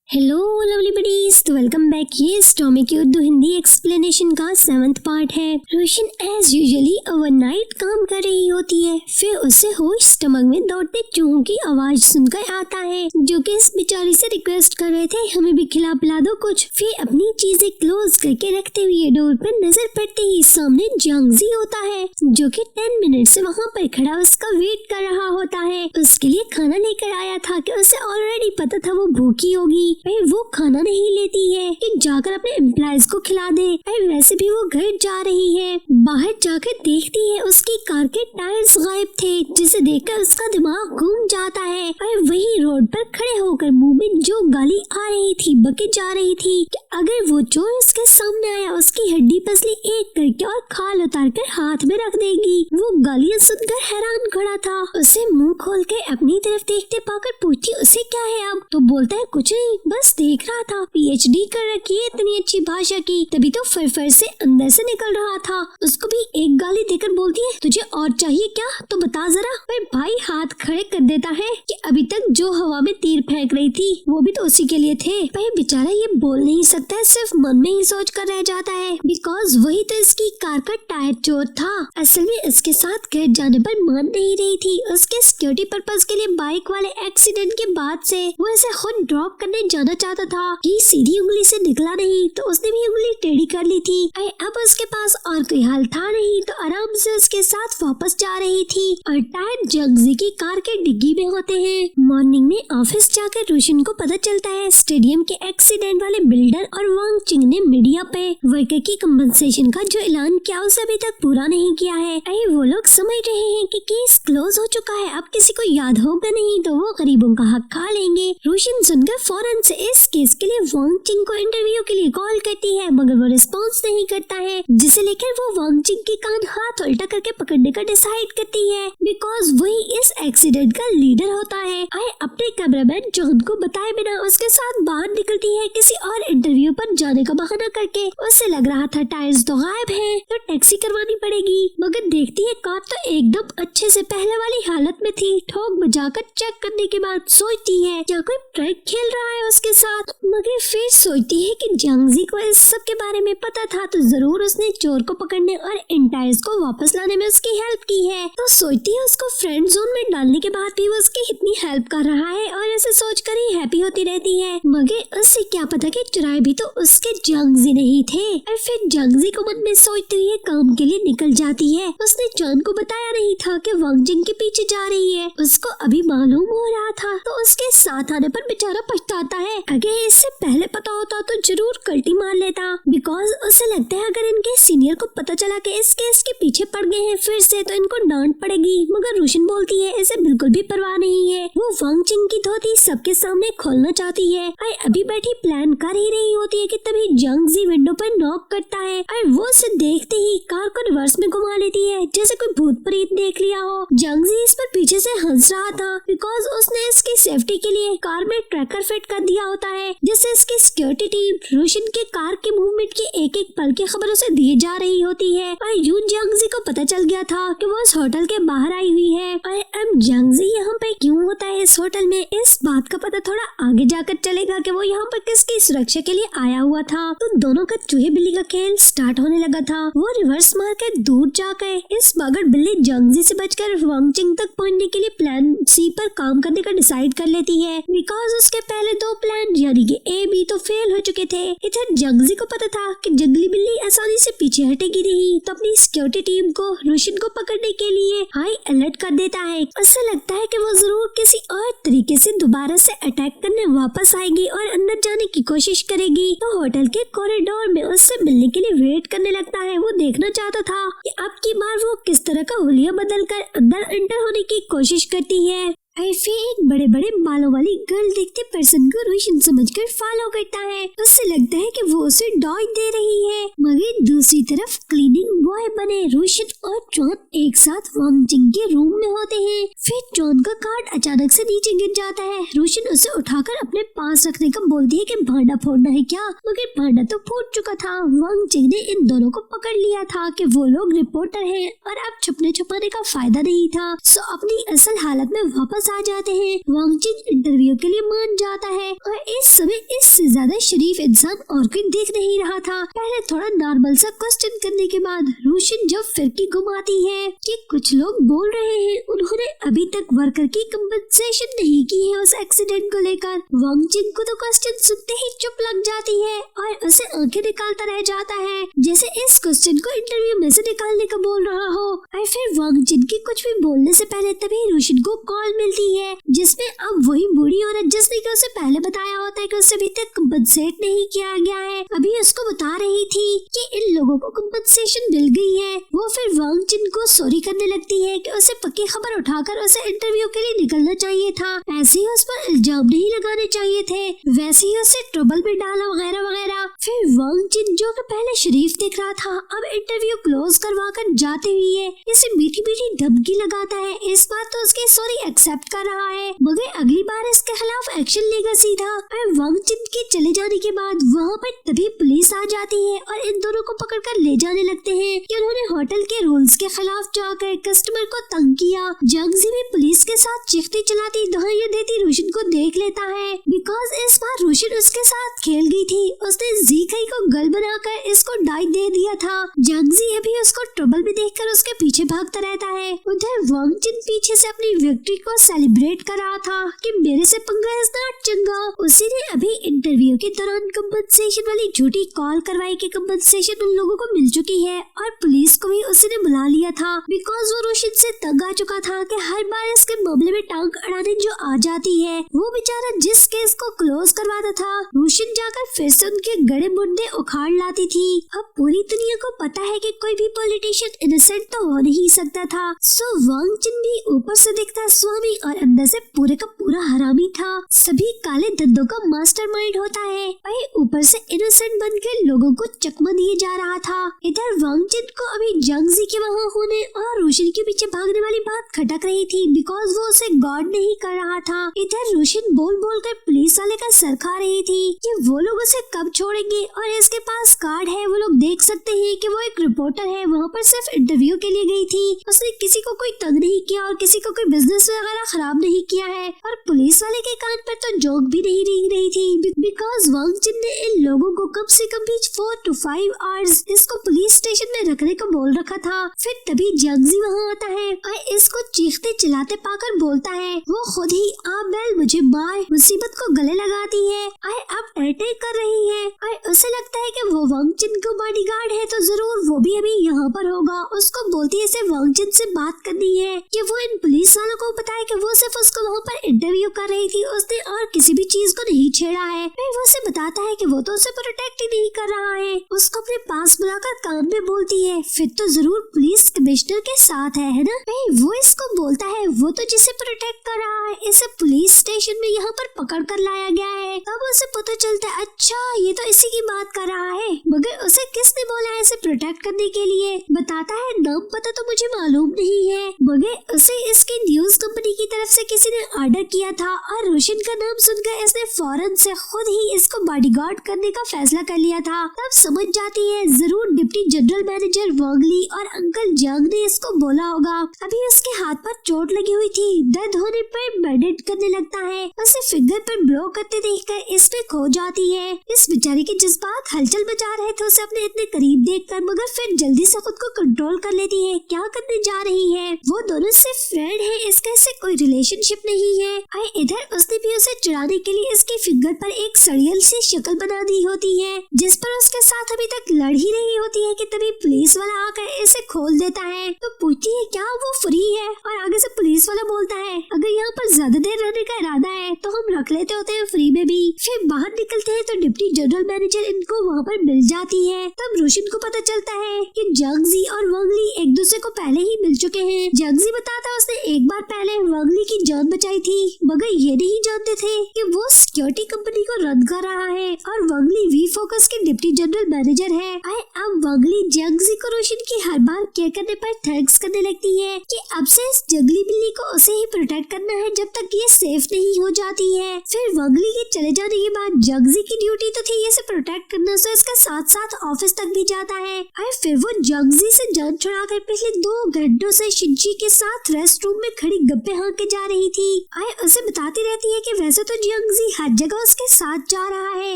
Hello lovely buddies, तो welcome back. ये स्टोमी की उर्दू हिंदी एक्सप्लेनेशन का 7th पार्ट है। रोशन एज यूजुअली ओवरनाइट काम कर रही होती है। फिर उसे होश स्टमक में दौड़ते चूहों की आवाज सुनकर आता है, जो कि इस बेचारी से रिक्वेस्ट कर रहे थे हमें भी खिला पिला दो कुछ। फिर अपनी चीजें क्लोज करके रखते हुए डोर पर नजर पड़ते ही सामने जियांगजी होता है, जो कि 10 मिनट से वहाँ पर खड़ा उसका वेट कर रहा होता है। उसके लिए खाना लेकर आया था कि उसे ऑलरेडी पता था वो भूखी होगी। वो खाना नहीं लेती है कि जाकर अपने एम्प्लॉइज को खिला दे। वैसे भी वो घर जा रही है। बाहर जाकर देखती है उसकी कार के टायर्स गायब थे, जिसे देखकर उसका दिमाग घूम जाता है। वही रोड पर खड़े होकर मुंह में जो गाली आ रही थी बके जा रही थी कि अगर वो चोर उसके सामने आया उसकी हड्डी पसली एक करके और खाल उतार कर हाथ में रख देगी। वो गालियां सुनकर हैरान खड़ा था। उसे मुंह खोल के अपनी तरफ देखते पाकर पूछती उसे क्या है अब, तो बोलता है कुछ नहीं, बस देख रहा था। पीएचडी कर रखी है इतनी अच्छी भाषा की, तभी तो फर से अंदर से निकल रहा था। उसको भी एक गाली देकर बोलती है तुझे और चाहिए क्या, तो बता जरा। पर भाई हाथ खड़े कर देता है कि अभी तक जो हवा में तीर फेंक रही थी वो भी तो उसी के लिए थे। पर बेचारा ये बोल नहीं सकता है, सिर्फ मन में ही सोच कर रह जाता है, बिकॉज वही तो इसकी कार का टायर चोर था। असल में इसके साथ घर जाने पर मान नहीं रही थी। उसके सिक्योरिटी पर्पज के लिए बाइक वाले एक्सीडेंट के बाद से वो इसे खुद ड्रॉप करने जाना चाहता था कि सीधी उंगली से निकला नहीं तो उसने भी उंगली टेढ़ी कर ली थी। अब उसके पास और कोई हल था नहीं तो आराम से उसके साथ वापस जा रही थी और टायर जियांगजी की कार के डिग्गी में होते हैं। मॉर्निंग में ऑफिस जाकर रोशन को पता चलता है स्टेडियम के एक्सीडेंट वाले बिल्डर और वांग चिंग ने मीडिया पे वर्कर की कंपनसेशन का जो ऐलान किया उसे अभी तक पूरा नहीं किया है। वो लोग समझ रहे हैं कि केस क्लोज हो चुका है, अब किसी को याद होगा नहीं तो वो गरीबों का हक खा लेंगे। रोशन सुनकर फौरन से इस केस के लिए वांग चिंग को इंटरव्यू के लिए कॉल करती है, मगर वो रिस्पॉन्स नहीं करता है, जिसे लेकर वो वांग चिंग के कान हाथ उल्टा करके पकड़ने का डिसाइड करती है, बिकॉज वही इस एक्सीडेंट का लीडर होता है। अपने कैमरामैन जॉन को बताए बिना उसके साथ बाहर निकलती है किसी और इंटरव्यू पर जाने का बहाना करके। उसे लग रहा था टायर्स तो गायब है तो टैक्सी करवानी पड़ेगी, मगर देखती है कार तो एकदम अच्छे से पहले वाली हालत में थी। ठोक बजाकर चेक करने के बाद सोचती है क्या कोई प्रैंक खेल रहा है उसके साथ, मगर फिर सोचती है कि जियांगजी को इस सब के बारे में पता था तो जरूर उसने चोर को पकड़ने और इन टायर्स को वापस लाने में उसकी हेल्प की है। तो सोचती है उसको फ्रेंड जोन में डालने के बाद भी वो उसकी इतनी हेल्प कर रहा है और ऐसे सोचकर ही हैप्पी होती रहती है, मगर उससे क्या पता कि चुराए भी तो उसके जियांगजी नहीं थे। और फिर जियांगजी को मन में सोचते हुए काम के लिए निकल जाती है। उसने जॉन को बताया नहीं था कि वांग चिंग के पीछे जा रही है, उसको अभी मालूम हो रहा था तो उसके साथ आने पर बेचारा पछताता है। अगर इससे पहले पता होता तो जरूर कल्टी मार लेता, बिकॉज उसे लगता है अगर इनके सीनियर को पता चला कि इस केस के पीछे पड़ गए हैं फिर से तो इनको डांट पड़ेगी। मगर रोशन बोलती है इसे बिल्कुल भी परवाह नहीं है। वो वांग चिंग की धोती सबके सामने खोलना चाहती है और अभी बैठी प्लान कर ही रही होती है कि तभी जियांगजी विंडो पर नॉक करता है और वो उसे देखते ही कार को रिवर्स में घुमा लेती है जैसे कोई भूत प्रेत देख लिया हो। जियांगजी इस पर पीछे से हंस रहा था, बिकॉज उसने इसकी सेफ्टी के लिए कार में ट्रैकर फिट कर दिया होता है, जिससे इसकी सिक्योरिटी टीम रोशन के कार के मूवमेंट की एक एक पल की खबर उसे दी जा रही होती है। और यून जियांगजी को पता चल गया था कि वो इस होटल के बाहर आई हुई है और अब जियांगजी यहाँ पे क्यों होता है इस होटल में, इस बात का पता थोड़ा आगे जाकर चलेगा कि वो यहाँ पर किसकी सुरक्षा के लिए आया हुआ था। तो दोनों का चूहे बिल्ली का खेल स्टार्ट होने लगा था। वो रिवर्स मार कर दूर जाकर इस बागड़ बिल्ली जियांगजी से बचकर वांग चिंग तक पहुंचने के लिए प्लान सी पर काम करने का डिसाइड कर लेती है, बिकॉज उसके पहले 2 प्लान यानी कि ए बी तो फेल हो चुके थे। इधर जियांगजी को पता था कि जंगली बिल्ली आसानी से पीछे हटेगी नहीं, तो अपनी सिक्योरिटी टीम को रोशन को पकड़ने के लिए हाई अलर्ट कर देता है। उसे लगता है कि वो जरूर किसी और तरीके से दोबारा से अटैक करने वापस आएगी और अंदर जाने की कोशिश करेगी। तो होटल के कॉरिडोर में उससे मिलने के लिए वेट करने लगता है। वो देखना चाहता था कि अब की बार वो किस तरह का हुलिया बदल कर अंदर एंटर होने की कोशिश करती है। फिर एक बड़े बड़े बालों वाली गर्ल देखते पर्सन को रोशन समझकर फॉलो करता है। उससे लगता है कि वो उसे डॉज दे रही है, मगर दूसरी तरफ क्लीनिंग बॉय बने रोशन और जॉन एक साथ वांग चिंग के रूम में होते हैं। फिर जॉन का कार्ड अचानक से नीचे गिर जाता है। रोशन उसे उठाकर अपने पास रखने का बोलती है कि भांडा फोड़ना है क्या, मगर भांडा तो फूट चुका था। वांग चिंग ने इन दोनों को पकड़ लिया था कि वो लोग रिपोर्टर हैं और अब छुपने छुपाने का फायदा नहीं था, सो अपनी असल हालत में वापस पास आ जाते हैं। वांग जिन इंटरव्यू के लिए मान जाता है और इस समय इससे ज्यादा शरीफ इंसान और कोई देख नहीं रहा था। पहले थोड़ा नॉर्मल सा क्वेश्चन करने के बाद रोशन जब फिरकी घुमाती है कि कुछ लोग बोल रहे हैं उन्होंने अभी तक वर्कर की कंपनसेशन नहीं की है उस एक्सीडेंट को लेकर। वांग जिन को तो क्वेश्चन सुनते ही चुप लग जाती है और उसे आंखें निकालता रह जाता है जैसे इस क्वेश्चन को इंटरव्यू में से निकालने का बोल रहा हो। और फिर वांग जिन की कुछ भी बोलने से पहले तभी रोशन को कॉल मिलती है जिसमें अब वही बूढ़ी औरत जिसने कि उसे पहले बताया होता है कि उसे अभी तक कंपनसेट नहीं किया गया है, अभी उसको बता रही थी कि इन लोगों को कंपनसेशन मिल गई है। वो फिर वांग जिन को सॉरी करने लगती है कि उसे पक्की खबर उठाकर उसे इंटरव्यू के लिए निकलना चाहिए था, ऐसे ही उस पर इल्जाम नहीं लगाने चाहिए थे, वैसे ही उसे ट्रबल में डाला वगैरह वगैरह। फिर वांग जिन जो कि पहले शरीफ दिख रहा था अब इंटरव्यू क्लोज करवा कर जाते हुए इसे मीठी मीठी धमकी लगाता है। इस बार तो उसकी सॉरी एक्सेप्ट कर रहा है मगर अगली बार इसके खिलाफ एक्शन लेगा सीधा। और वांग जिन के चले जाने के बाद वहाँ पर तभी पुलिस आ जाती है और इन दोनों को पकड़कर ले जाने लगते हैं कि उन्होंने होटल के रूल्स के खिलाफ जाकर कस्टमर को तंग किया। जंगजी भी पुलिस के साथ चिख्ती चलाती दहाइयां देती रोशन को देख लेता है बिकॉज इस बार रोशन उसके साथ खेल गई थी। उसने जीखाई को गल बनाकर इसको डाई दे दिया था। जंगजी अभी उसको ट्रबल में देखकर उसके पीछे भागता रहता है। उधर वांग जिन पीछे से अपनी विक्ट्री को सेलिब्रेट कर रहा था कि मेरे से पंगा इस नाट चंगा। उसी ने अभी इंटरव्यू के दौरान कंपनसेशन वाली झूठी कॉल करवाई कि कंपनसेशन उन लोगों को मिल चुकी है और पुलिस को भी उसी ने बुला लिया था बिकॉज वो रोशन से तंग आ चुका था कि हर बार इसके मामले में टांग अड़ाने जो आ जाती है। वो बेचारा जिस केस को क्लोज करवाता था रोशन जाकर फिर से उनके गड़े मुंडे उखाड़ लाती थी। अब पूरी दुनिया को पता है कि कोई भी पॉलिटिशियन इनोसेंट तो हो नहीं सकता था। सो वांग जिन भी ऊपर से दिखता स्वामी और अंदर से पूरे का पूरा हरामी था, सभी काले धंधों का मास्टरमाइंड होता है। वही ऊपर से इनोसेंट बनकर लोगों को चकमा दिए जा रहा था। इधर वांग जिन को अभी जंगजी के वहाँ होने और रोशन के पीछे भागने वाली बात खटक रही थी बिकॉज वो उसे गॉड नहीं कर रहा था। इधर रोशन बोल बोल कर पुलिस वाले का सर खा रही थी कि वो लोग उसे कब छोड़ेंगे और इसके पास कार्ड है, वो लोग देख सकते हैं कि वो एक रिपोर्टर है, वहाँ पर सिर्फ इंटरव्यू के लिए गई थी, उसने किसी को कोई तंग नहीं किया और किसी को कोई बिजनेस वगैरह खराब नहीं किया है। और पुलिस वाले के कान पर तो जोक भी नहीं रिंग रही थी बिकॉज वांग जिन ने इन लोगों को कम से कम भी 4 to 5 आवर्स इसको पुलिस स्टेशन में रखने को बोल रखा था। फिर तभी जंगजी वहाँ आता है और इसको चीखते चिल्लाते पाकर बोलता है वो खुद ही आप बेल मुझे मार मुसीबत को गले लगाती है और अब अटैक कर रही है और उसे लगता है कि वो वांग जिन को बॉडीगार्ड है तो जरूर वो भी अभी यहाँ पर होगा। उसको बोलती है इसे वांग जिन से बात करनी है कि वो इन पुलिस वालों को बताए कि वो सिर्फ उसको वहाँ पर इंटरव्यू कर रही थी, उसने और किसी भी चीज को नहीं छेड़ा है। फिर वो उसे बताता है कि वो तो उसे प्रोटेक्ट ही नहीं कर रहा है। उसको अपने पास बुलाकर कान में बोलती है फिर तो जरूर पुलिस कमिश्नर के साथ है ना। वो इसको बोलता है वो तो जिसे प्रोटेक्ट कर रहा है इसे पुलिस स्टेशन में यहाँ पर पकड़ कर लाया गया है। तब उसे पता चलता है अच्छा ये तो इसी की बात कर रहा है मगर उसे किसने बोला है इसे प्रोटेक्ट करने के लिए। बताता है नाम पता तो मुझे मालूम नहीं है मगर उसे इसकी न्यूज कंपनी की तरफ से किसी ने ऑर्डर किया था और रोशन का नाम सुनकर इसने फौरन से खुद ही इसको बॉडीगार्ड करने का फैसला कर लिया था। तब समझ जाती है जरूर डिप्टी जनरल मैनेजर वांग ली और अंकल जंग ने इसको बोला होगा। अभी उसके हाथ पर चोट लगी हुई थी, दर्द होने पर बैंडेज करने लगता है। उसे फिंगर पर ब्लो करते देखकर इसमें खो जाती है। इस बेचारे के जज्बात हलचल मचा रहे थे उसे अपने इतने करीब देखकर मगर फिर जल्दी से खुद को कंट्रोल कर लेती है। क्या करने जा रही है, वो दोनों सिर्फ फ्रेंड है, इसका इससे कोई रिलेशनशिप नहीं है। इधर उसने भी उसे चुराने के लिए इसके फिंगर पर एक सड़ियल सी शक्ल बना दी होती है जिस पर उसके साथ अभी तक लड़ ही रही होती है कि तभी पुलिस वाला आकर इसे खोल देता है। तो पूछती है क्या वो फ्री है और आगे से पुलिस वाला बोलता है अगर यहाँ पर ज्यादा देर रहने का इरादा है तो हम रख लेते होते हैं फ्री में भी। फिर बाहर निकलते हैं तो डिप्टी जनरल मैनेजर इनको वहाँ पर मिल जाती है। तब रोशन को पता चलता है कि जंगजी और वांग ली एक दूसरे को पहले ही मिल चुके हैं। जंगजी बताता है उसने एक बार पहले वांग ली की जान बचाई थी मगर ये नहीं जानते थे कि वो सिक्योरिटी कंपनी को रद्द कर रहा है और वांग ली वी फोकस के डिप्टी जनरल मैनेजर है। अब वांग ली जंगजी को रोशन की हर बार केयर करने पर थैंक्स करने लगती है कि अब से इस जंगली बिल्ली को उसे ही प्रोटेक्ट करना है जब तक ये सेफ नहीं हो जाती है। फिर वांग ली के चले जाने के बाद जगजी की ड्यूटी तो थी इसे प्रोटेक्ट करना, तो इसके साथ साथ ऑफिस तक भी जाता है। और फिर वो जगजी से जान छुड़ाकर पिछले 2 घंटों से शिनजी के साथ रेस्ट रूम में खड़ी गप्पे हाँक के जा रही थी। आय उसे बताती रहती है कि वैसे तो जगजी हर जगह उसके साथ जा रहा है,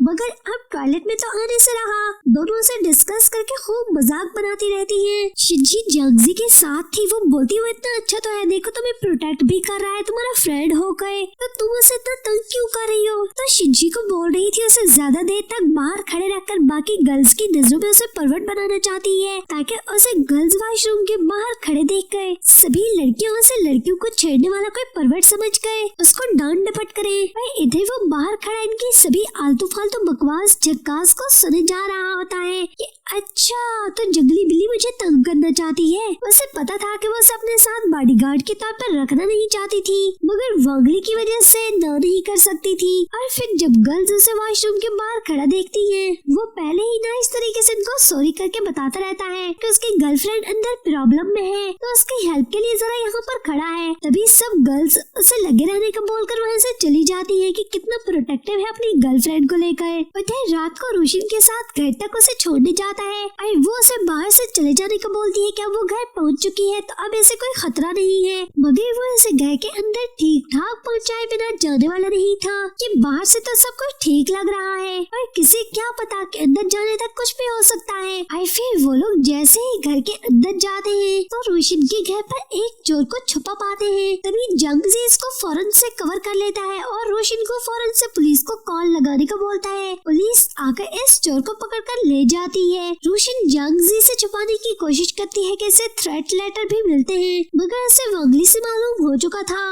मगर अब टॉयलेट में तो आने से रहा। दोनों से डिस्कस करके खूब मजाक बनाती रहती है। शिनजी जगजी के साथ थी, वो बोलती हुई इतना अच्छा तो है, देखो तुम्हें प्रोटेक्ट भी कर रहा है, तुम्हारा फ्रेंड हो गए, तो तुम उसे इतना तंग क्यों कर रही हो। तो शिनजी को बोल रही थी उसे ज्यादा देर तक बाहर खड़े रखकर बाकी गर्ल्स की नजरों में उसे परवट बनाना चाहती है, ताकि उसे गर्ल्स वॉशरूम के बाहर खड़े देखकर सभी लड़कियों से लड़कियों को छेड़ने वाला कोई परवट समझ गए उसको डांट डपट करे। इधर वो बाहर खड़ा इनकी सभी आलतू फालतू बकवास झक्कास को सुने जा रहा होता है कि अच्छा तो जंगली बिल्ली मुझे तंग करना चाहती है। उसे पता था कि वो उसे अपने साथ बॉडीगार्ड के तौर पर रखना नहीं चाहती थी, मगर वांगली की वजह से ना नहीं कर सकती थी। और फिर जब गर्ल्स उसे वॉशरूम के बाहर खड़ा देखती हैं, वो पहले ही ना इस तरीके से इनको सॉरी करके बताता रहता है कि उसकी गर्लफ्रेंड अंदर प्रॉब्लम में है, तो उसकी हेल्प के लिए जरा यहाँ पर खड़ा है। तभी सब गर्ल्स उसे लगे रहने का बोलकर वहाँ से चली जाती है कि कितना प्रोटेक्टिव है अपनी गर्लफ्रेंड को लेकर। और रात को रोशन के साथ घर तक उसे छोड़ने जाता है और वो उसे बाहर से चले जाने को बोलती है कि अब वो घर पहुंच चुकी है तो अब ऐसे कोई खतरा नहीं है, मगर वो इसे घर के अंदर ठीक ठाक पहुंचाए बिना जाने वाला नहीं था कि बाहर से तो सब कुछ ठीक लग रहा है और किसी क्या पता कि अंदर जाने तक कुछ भी हो सकता है। और फिर वो लोग जैसे ही घर के अंदर जाते हैं तो रोशन के घर पर एक चोर को छुपा पाते हैं। तभी जंगजी इसको फौरन से कवर कर लेता है और रोशन को फौरन से पुलिस को कॉल लगाने को बोलता है। पुलिस आकर इस चोर को पकड़कर ले जाती है। रोशन जंगजी से छुपाने की कोशिश करती है कि इसे थ्रेट लेटर भी मिलते हैं, मगर उसे वांगली से मालूम हो चुका था